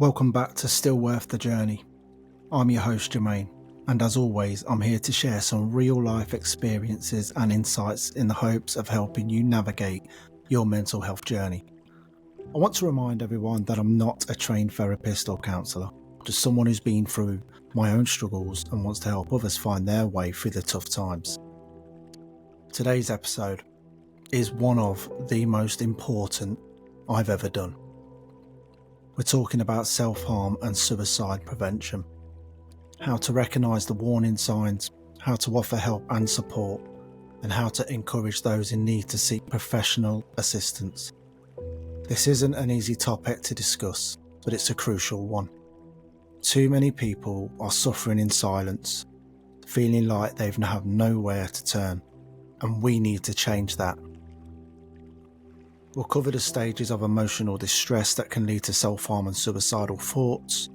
Welcome back to Still Worth the Journey. I'm your host Jermaine, and as always I'm here to share some real life experiences and insights in the hopes of helping you navigate your mental health journey. I want to remind everyone that I'm not a trained therapist or counsellor, just someone who's been through my own struggles and wants to help others find their way through the tough times. Today's episode is one of the most important I've ever done. We're talking about self-harm and suicide prevention, how to recognise the warning signs, how to offer help and support, and how to encourage those in need to seek professional assistance. This isn't an easy topic to discuss, but it's a crucial one. Too many people are suffering in silence, feeling like they have nowhere to turn, and we need to change that. We'll cover the stages of emotional distress that can lead to self-harm and suicidal thoughts,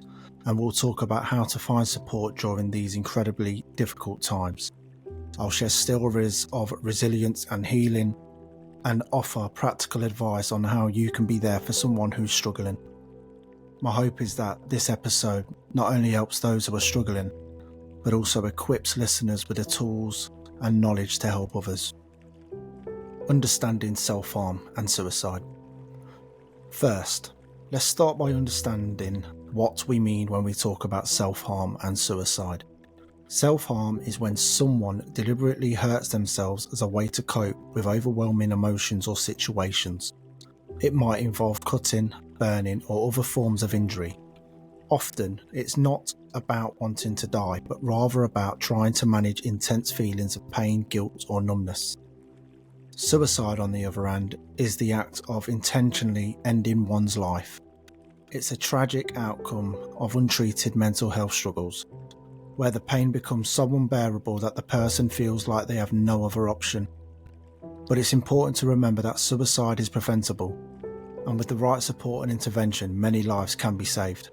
and we'll talk about how to find support during these incredibly difficult times. I'll share stories of resilience and healing, and offer practical advice on how you can be there for someone who's struggling. My hope is that this episode not only helps those who are struggling, but also equips listeners with the tools and knowledge to help others. Understanding self-harm and suicide. First, let's start by understanding what we mean when we talk about self-harm and suicide. Self-harm is when someone deliberately hurts themselves as a way to cope with overwhelming emotions or situations. It might involve cutting, burning, or other forms of injury. Often, it's not about wanting to die, but rather about trying to manage intense feelings of pain, guilt, or numbness. Suicide, on the other hand, is the act of intentionally ending one's life. It's a tragic outcome of untreated mental health struggles, where the pain becomes so unbearable that the person feels like they have no other option. But it's important to remember that suicide is preventable, and with the right support and intervention, many lives can be saved.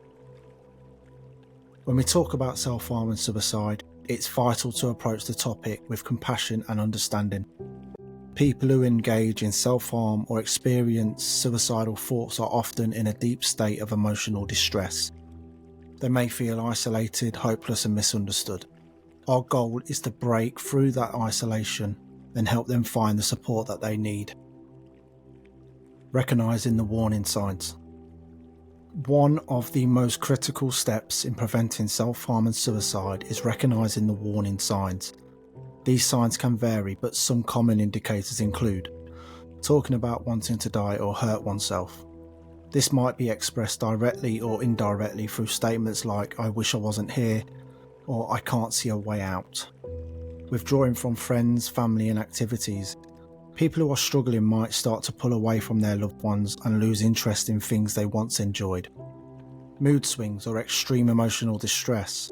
When we talk about self-harm and suicide, it's vital to approach the topic with compassion and understanding. People who engage in self-harm or experience suicidal thoughts are often in a deep state of emotional distress. They may feel isolated, hopeless, and misunderstood. Our goal is to break through that isolation and help them find the support that they need. Recognising the warning signs. One of the most critical steps in preventing self-harm and suicide is recognising the warning signs. These signs can vary, but some common indicators include talking about wanting to die or hurt oneself. This might be expressed directly or indirectly through statements like "I wish I wasn't here" or "I can't see a way out." Withdrawing from friends, family and activities. People who are struggling might start to pull away from their loved ones and lose interest in things they once enjoyed. Mood swings or extreme emotional distress.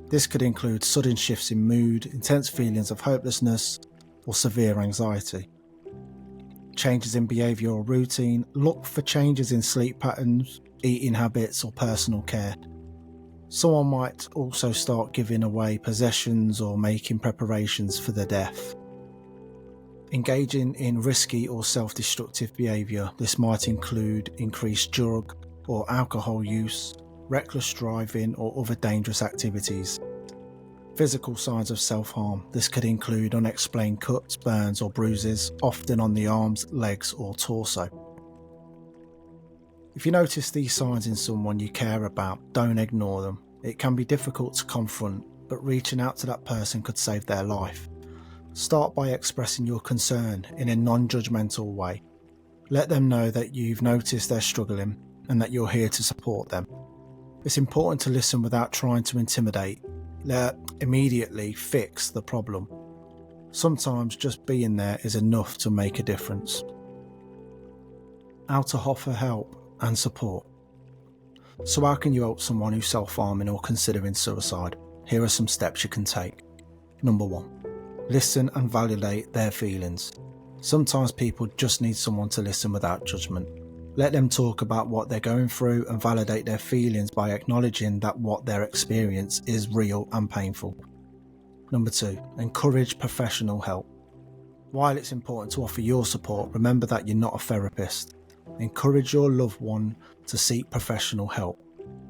This could include sudden shifts in mood, intense feelings of hopelessness, or severe anxiety. Changes in behaviour or routine. Look for changes in sleep patterns, eating habits, or personal care. Someone might also start giving away possessions or making preparations for their death. Engaging in risky or self-destructive behaviour. This might include increased drug or alcohol use, reckless driving, or other dangerous activities. Physical signs of self-harm. This could include unexplained cuts, burns, or bruises, often on the arms, legs, or torso. If you notice these signs in someone you care about, don't ignore them. It can be difficult to confront, but reaching out to that person could save their life. Start by expressing your concern in a non-judgmental way. Let them know that you've noticed they're struggling and that you're here to support them. It's important to listen without trying to intimidate. Let immediately fix the problem. Sometimes just being there is enough to make a difference. How to offer help and support. So how can you help someone who's self-harming or considering suicide? Here are some steps you can take. Number 1. Listen and validate their feelings. Sometimes people just need someone to listen without judgment. Let them talk about what they're going through and validate their feelings by acknowledging that what their experience is real and painful. Number 2, encourage professional help. While it's important to offer your support, remember that you're not a therapist. Encourage your loved one to seek professional help.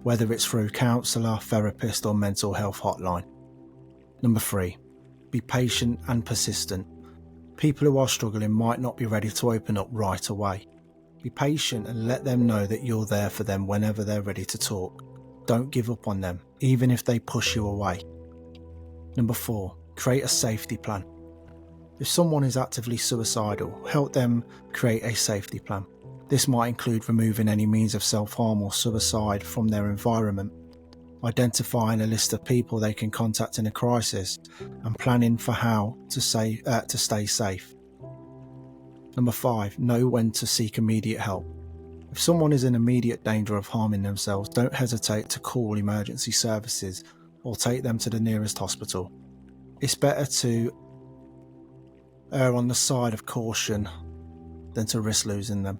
whether it's through counsellor, therapist or mental health hotline. Number 3, be patient and persistent. People who are struggling might not be ready to open up right away. Be patient and let them know that you're there for them whenever they're ready to talk. Don't give up on them, even if they push you away. Number 4, create a safety plan. If someone is actively suicidal, help them create a safety plan. This might include removing any means of self-harm or suicide from their environment, identifying a list of people they can contact in a crisis, and planning for how to stay safe. Number 5, know when to seek immediate help. If someone is in immediate danger of harming themselves, don't hesitate to call emergency services or take them to the nearest hospital. It's better to err on the side of caution than to risk losing them.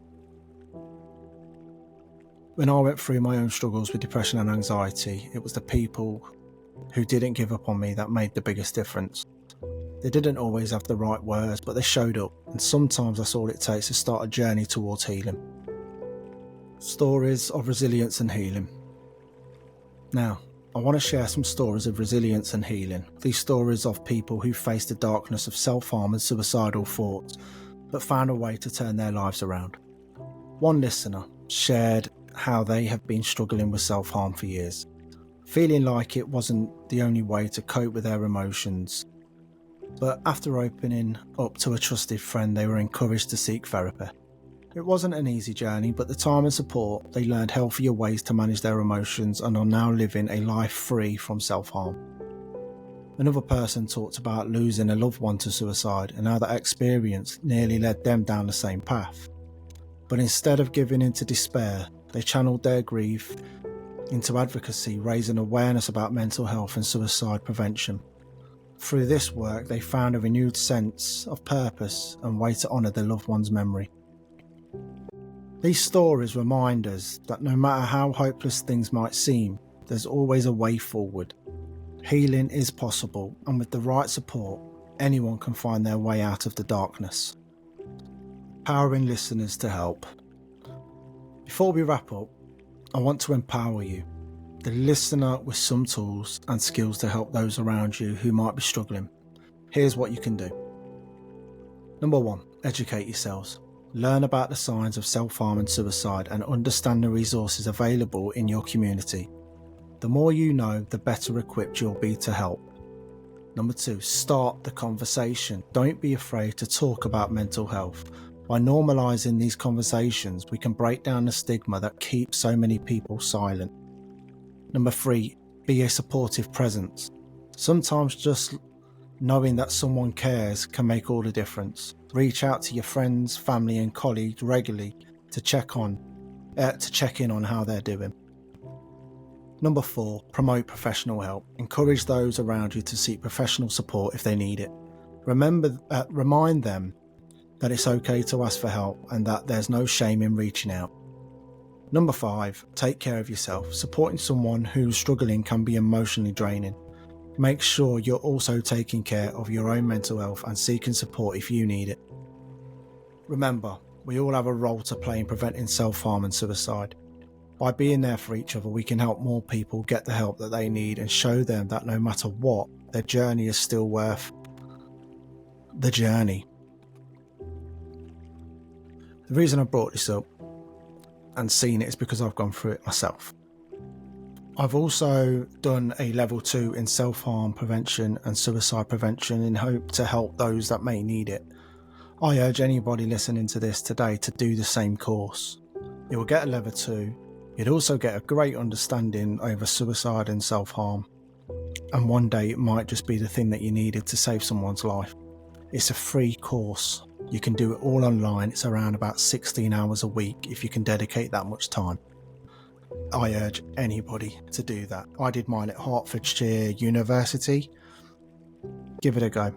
When I went through my own struggles with depression and anxiety, it was the people who didn't give up on me that made the biggest difference. They didn't always have the right words, but they showed up, and sometimes that's all it takes to start a journey towards healing. Stories of resilience and healing. Now, I want to share some stories of resilience and healing. These stories of people who faced the darkness of self-harm and suicidal thoughts, but found a way to turn their lives around. One listener shared how they have been struggling with self-harm for years, feeling like it wasn't the only way to cope with their emotions. But after opening up to a trusted friend, they were encouraged to seek therapy. It wasn't an easy journey, but the time and support, they learned healthier ways to manage their emotions and are now living a life free from self-harm. Another person talked about losing a loved one to suicide and how that experience nearly led them down the same path. But instead of giving in to despair, they channeled their grief into advocacy, raising awareness about mental health and suicide prevention. Through this work, they found a renewed sense of purpose and way to honour their loved one's memory. These stories remind us that no matter how hopeless things might seem, there's always a way forward. Healing is possible, and with the right support, anyone can find their way out of the darkness. Empowering listeners to help. Before we wrap up, I want to empower you, the listener, with some tools and skills to help those around you who might be struggling. Here's what you can do. Number 1, educate yourselves. Learn about the signs of self-harm and suicide and understand the resources available in your community. The more you know, the better equipped you'll be to help. Number 2, start the conversation. Don't be afraid to talk about mental health. By normalising these conversations, we can break down the stigma that keeps so many people silent. Number 3, be a supportive presence. Sometimes just knowing that someone cares can make all the difference. Reach out to your friends, family and colleagues regularly to check in on how they're doing. Number 4, promote professional help. Encourage those around you to seek professional support if they need it. Remind them that it's okay to ask for help and that there's no shame in reaching out. Number 5, take care of yourself. Supporting someone who's struggling can be emotionally draining. Make sure you're also taking care of your own mental health and seeking support if you need it. Remember, we all have a role to play in preventing self-harm and suicide. By being there for each other, we can help more people get the help that they need and show them that no matter what, their journey is still worth the journey. The reason I brought this up and seen it is because I've gone through it myself. I've also done a level 2 in self-harm prevention and suicide prevention in hope to help those that may need it. I urge anybody listening to this today to do the same course. You will get a level 2. You'd also get a great understanding over suicide and self-harm. And one day it might just be the thing that you needed to save someone's life. It's a free course. You can do it all online. It's around about 16 hours a week if you can dedicate that much time. I urge anybody to do that. I did mine at Hertfordshire University. Give it a go.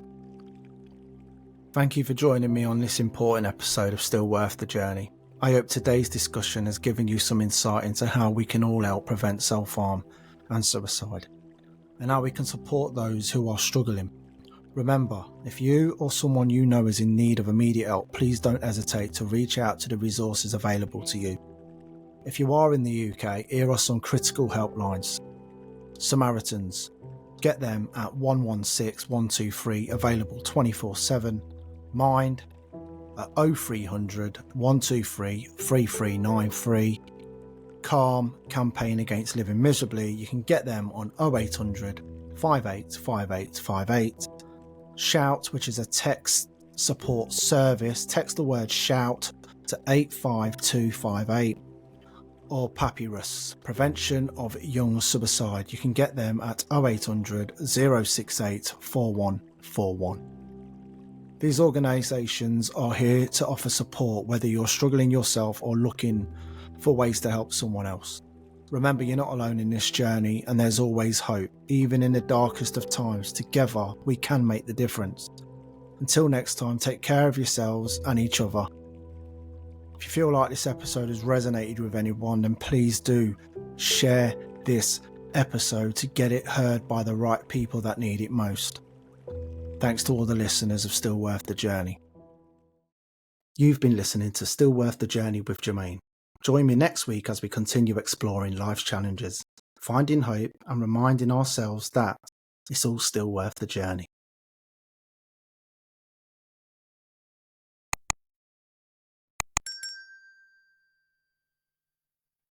Thank you for joining me on this important episode of Still Worth the Journey. I hope today's discussion has given you some insight into how we can all help prevent self-harm and suicide, and how we can support those who are struggling. Remember, if you or someone you know is in need of immediate help, please don't hesitate to reach out to the resources available to you. If you are in the UK, here are some critical helplines. Samaritans, get them at 116 123, available 24/7. Mind at 0300 123 3393. Calm, campaign against living miserably, you can get them on 0800 585858. Shout, which is a text support service, text the word shout to 85258. Or Papyrus, prevention of young suicide, you can get them at 0800 068 4141. These organisations are here to offer support whether you're struggling yourself or looking for ways to help someone else. Remember, you're not alone in this journey, and there's always hope. Even in the darkest of times, together we can make the difference. Until next time, take care of yourselves and each other. If you feel like this episode has resonated with anyone, then please do share this episode to get it heard by the right people that need it most. Thanks to all the listeners of Still Worth the Journey. You've been listening to Still Worth the Journey with Jermaine. Join me next week as we continue exploring life's challenges, finding hope and reminding ourselves that it's all still worth the journey.